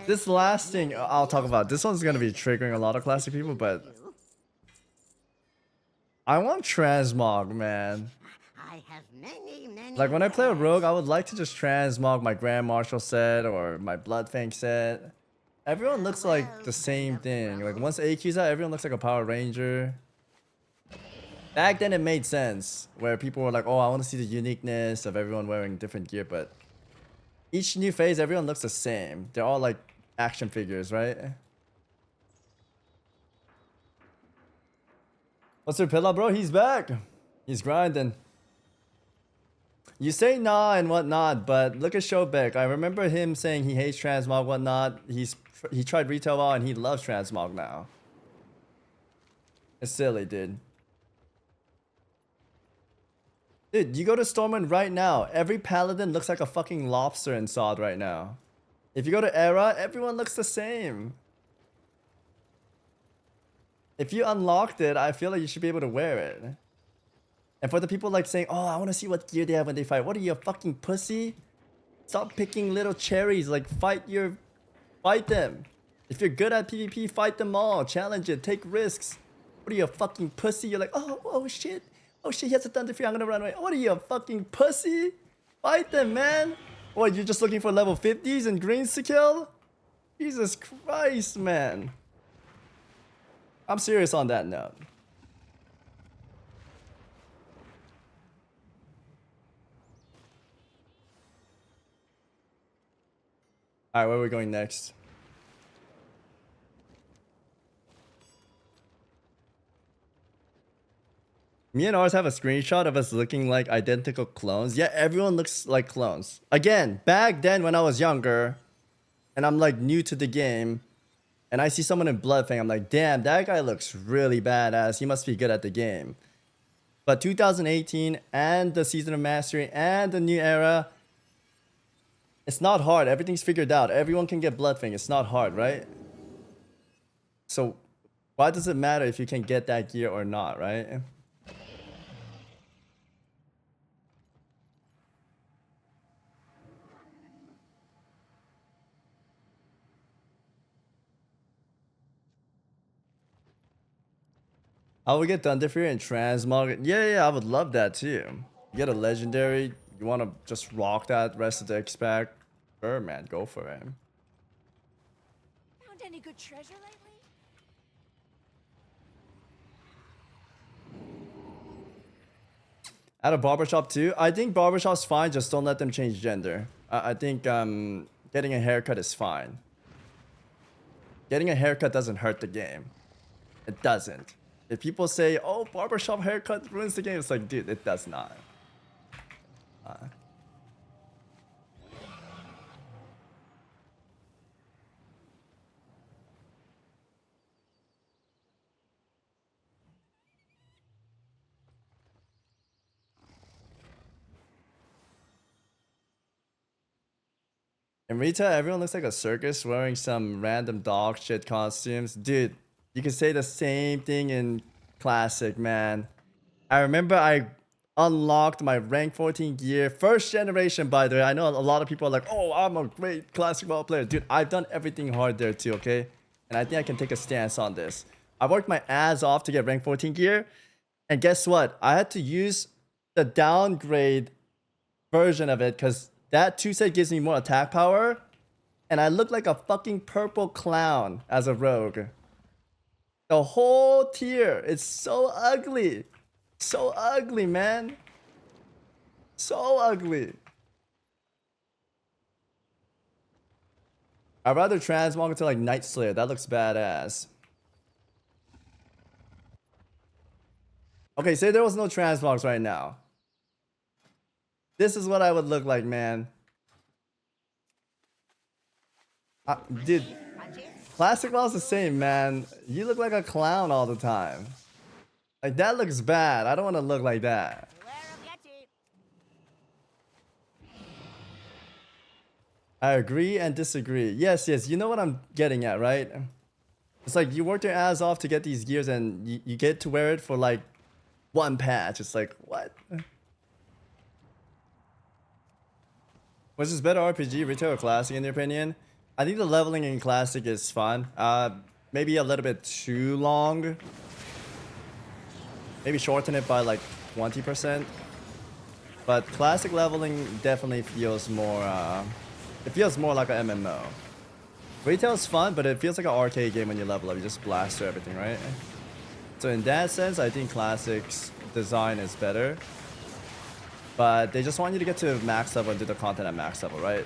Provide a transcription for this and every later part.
This last thing I'll talk about. This one's gonna be triggering a lot of classic people, but I want transmog, man. I have many. Like when I play a wares. rogue, I would like to just transmog my Grand Marshal set or my Bloodfang set. Everyone looks like the same thing. Like once AQ's out, everyone looks like a Power Ranger. Back then it made sense where people were like, oh, I want to see the uniqueness of everyone wearing different gear, but each new phase, everyone looks the same. They're all like action figures, right? What's your pillow, bro? He's back. He's grinding. You say nah and whatnot, but look at Showbeck. I remember him saying he hates transmog, whatnot. He tried retail WoW and he loves transmog now. It's silly, dude. Dude, you go to Stormwind right now. Every paladin looks like a fucking lobster in SOD right now. If you go to Era, everyone looks the same. If you unlocked it, I feel like you should be able to wear it. And for the people like saying, oh, I want to see what gear they have when they fight. What are you, a fucking pussy? Stop picking little cherries. Like, fight them. If you're good at PvP, fight them all. Challenge it. Take risks. What are you, a fucking pussy? You're like, oh shit. Oh shit, he has a Thunder Fury. I'm gonna run away. What are you, a fucking pussy? Fight them, man. What, you're just looking for level 50s and greens to kill? Jesus Christ, man. I'm serious on that note. Alright, where are we going next? Me and ours have a screenshot of us looking like identical clones. Yeah, everyone looks like clones. Again, back then when I was younger, and I'm like new to the game, and I see someone in Bloodfang, I'm like, damn, that guy looks really badass. He must be good at the game. But 2018 and the Season of Mastery and the new era, it's not hard. Everything's figured out. Everyone can get Bloodfang. It's not hard, right? So why does it matter if you can get that gear or not, right? I would get Thunder Fury and Transmog. Yeah, I would love that too. You get a legendary, you want to just rock that rest of the X-Pack. Sure, man, go for it. Found any good treasure lately? At a barbershop too? I think barbershop's fine, just don't let them change gender. I think getting a haircut is fine. Getting a haircut doesn't hurt the game. It doesn't. If people say, oh, barbershop haircut ruins the game, it's like, dude, it does not. In retail, everyone looks like a circus wearing some random dog shit costumes. Dude, you can say the same thing in Classic, man. I remember I unlocked my rank 14 gear. First generation, by the way. I know a lot of people are like, oh, I'm a great Classic WoW player. Dude, I've done everything hard there too, okay? And I think I can take a stance on this. I worked my ass off to get rank 14 gear. And guess what? I had to use the downgrade version of it because that 2-set gives me more attack power. And I look like a fucking purple clown as a rogue. The whole tier. It's so ugly. So ugly, man. So ugly. I'd rather transmog into like Night Slayer. That looks badass. Okay, say there was no transmogs right now. This is what I would look like, man. Dude, Classic WoW's the same, man. You look like a clown all the time. Like, that looks bad. I don't want to look like that. I agree and disagree. Yes, you know what I'm getting at, right? It's like you worked your ass off to get these gears and you get to wear it for like one patch. It's like, what? Which is better RPG, retail or classic in your opinion? I think the leveling in classic is fun. Maybe a little bit too long. Maybe shorten it by like 20%. But classic leveling definitely feels more. It feels more like an MMO. Retail is fun, but it feels like an arcade game when you level up. You just blast through everything, right? So in that sense, I think classic's design is better. But they just want you to get to max level and do the content at max level, right?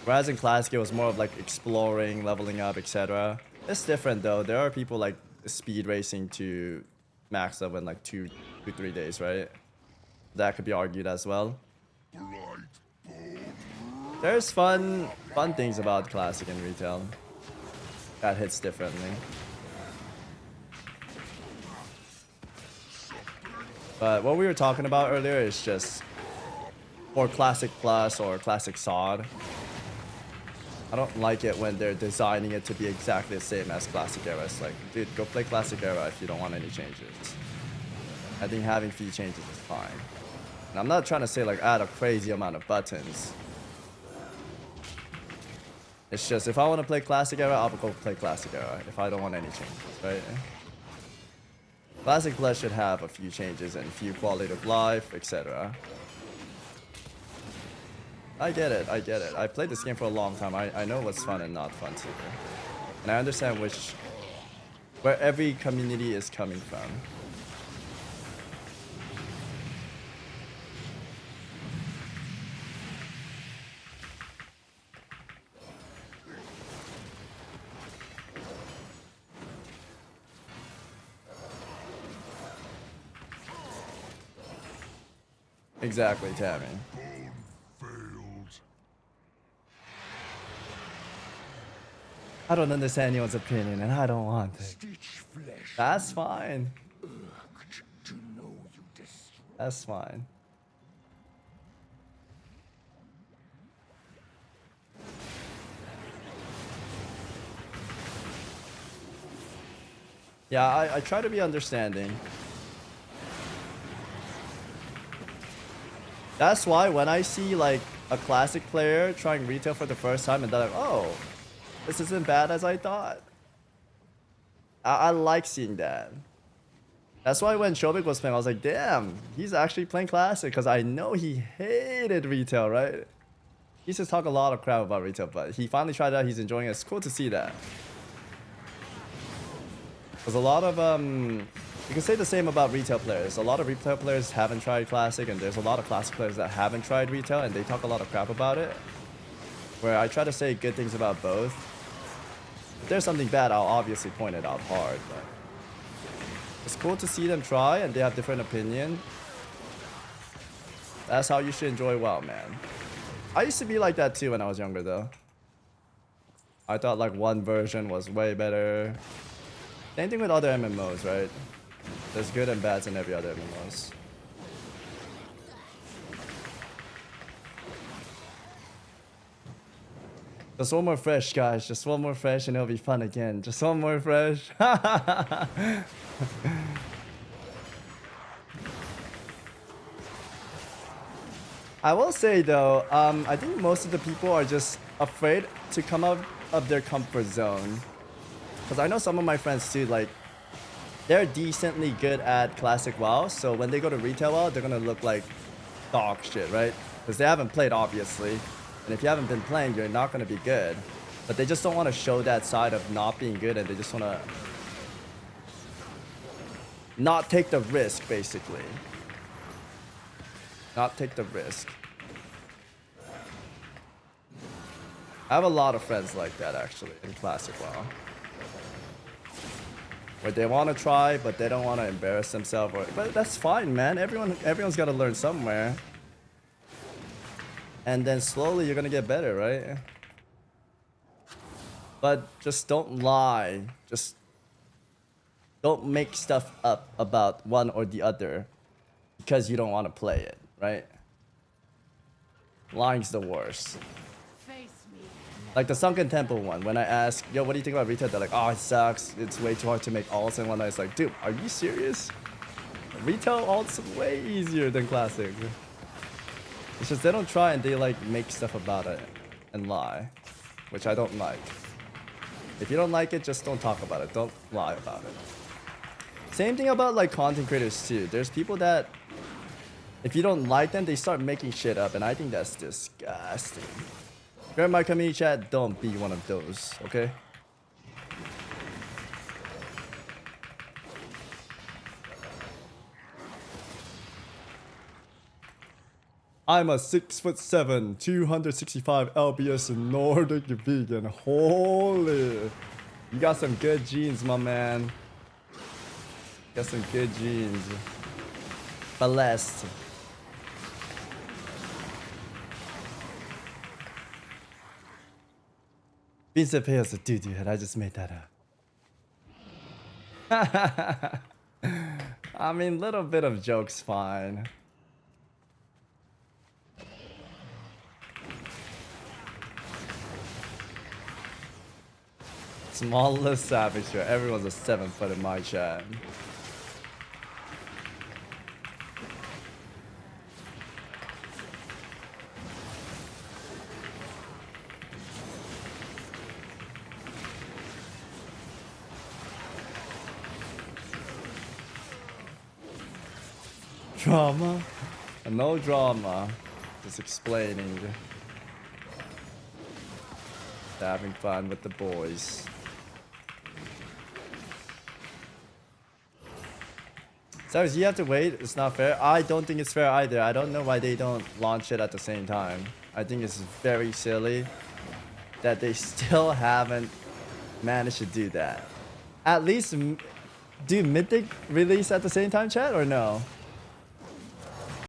Whereas in classic, it was more of like exploring, leveling up, etc. It's different though. There are people like speed racing to max level in like 3 days, right? That could be argued as well. There's fun things about classic and retail. That hits differently. But what we were talking about earlier is just for Classic Plus or Classic SOD. I don't like it when they're designing it to be exactly the same as Classic Era. It's like, dude, go play Classic Era if you don't want any changes. I think having fee changes is fine. And I'm not trying to say like add a crazy amount of buttons. It's just if I want to play Classic Era, I'll go play Classic Era if I don't want any changes, right? Classic Plus should have a few changes and a few quality of life, etc. I get it, I get it. I played this game for a long time. I know what's fun and not fun too. And I understand where every community is coming from. Exactly, Tammy. I don't understand anyone's opinion, and I don't want it. That's fine. That's fine. Yeah, I try to be understanding. That's why when I see like a classic player trying retail for the first time and they're like, oh, this isn't bad as I thought. I like seeing that. That's why when Shobik was playing, I was like, damn, he's actually playing classic because I know he hated retail, right? He used to talk a lot of crap about retail, but he finally tried it out. He's enjoying it. It's cool to see that. There's a lot of you can say the same about retail players. A lot of retail players haven't tried classic, and there's a lot of classic players that haven't tried retail, and they talk a lot of crap about it. Where I try to say good things about both. If there's something bad, I'll obviously point it out hard. But it's cool to see them try, and they have different opinion. That's how you should enjoy WoW, man. I used to be like that too when I was younger, though. I thought like one version was way better. Same thing with other MMOs, right? There's good and bads in every other MMOs. Just one more fresh, guys. Just one more fresh and it'll be fun again. Just one more fresh. I will say though, I think most of the people are just afraid to come out of their comfort zone. Because I know some of my friends too, like, they're decently good at classic WoW, so when they go to retail WoW, they're gonna look like dog shit, right? Because they haven't played, obviously. And if you haven't been playing, you're not gonna be good. But they just don't want to show that side of not being good, and they just want to not take the risk, basically. Not take the risk. I have a lot of friends like that, actually, in classic WoW. Where they want to try, but they don't want to embarrass themselves. But that's fine, man. Everyone's got to learn somewhere. And then slowly you're gonna get better, right? But just don't lie. Just don't make stuff up about one or the other because you don't want to play it, right? Lying's the worst. Like the Sunken Temple one, when I ask, yo, what do you think about retail? They're like, oh, it sucks. It's way too hard to make alts and whatnot. It's like, dude, are you serious? Retail alts way easier than classic. It's just they don't try and they like make stuff about it and lie. which I don't like. If you don't like it, just don't talk about it. Don't lie about it. Same thing about like content creators too. There's people that if you don't like them, they start making shit up, and I think that's disgusting. If you're in my community chat, don't be one of those, okay? I'm a 6'7", 265 lbs Nordic vegan. Holy, you got some good genes, my man. Got some good genes. Blessed. Vincent Payos a doo-doo head. I just made that up. I mean, little bit of joke's fine. Smallest savage here. Everyone's a 7-foot in my chat. Drama? No drama. Just explaining. Having fun with the boys. So you have to wait. It's not fair. I don't think it's fair either. I don't know why they don't launch it at the same time. I think it's very silly that they still haven't managed to do that. At least do Mythic release at the same time, chat, or no?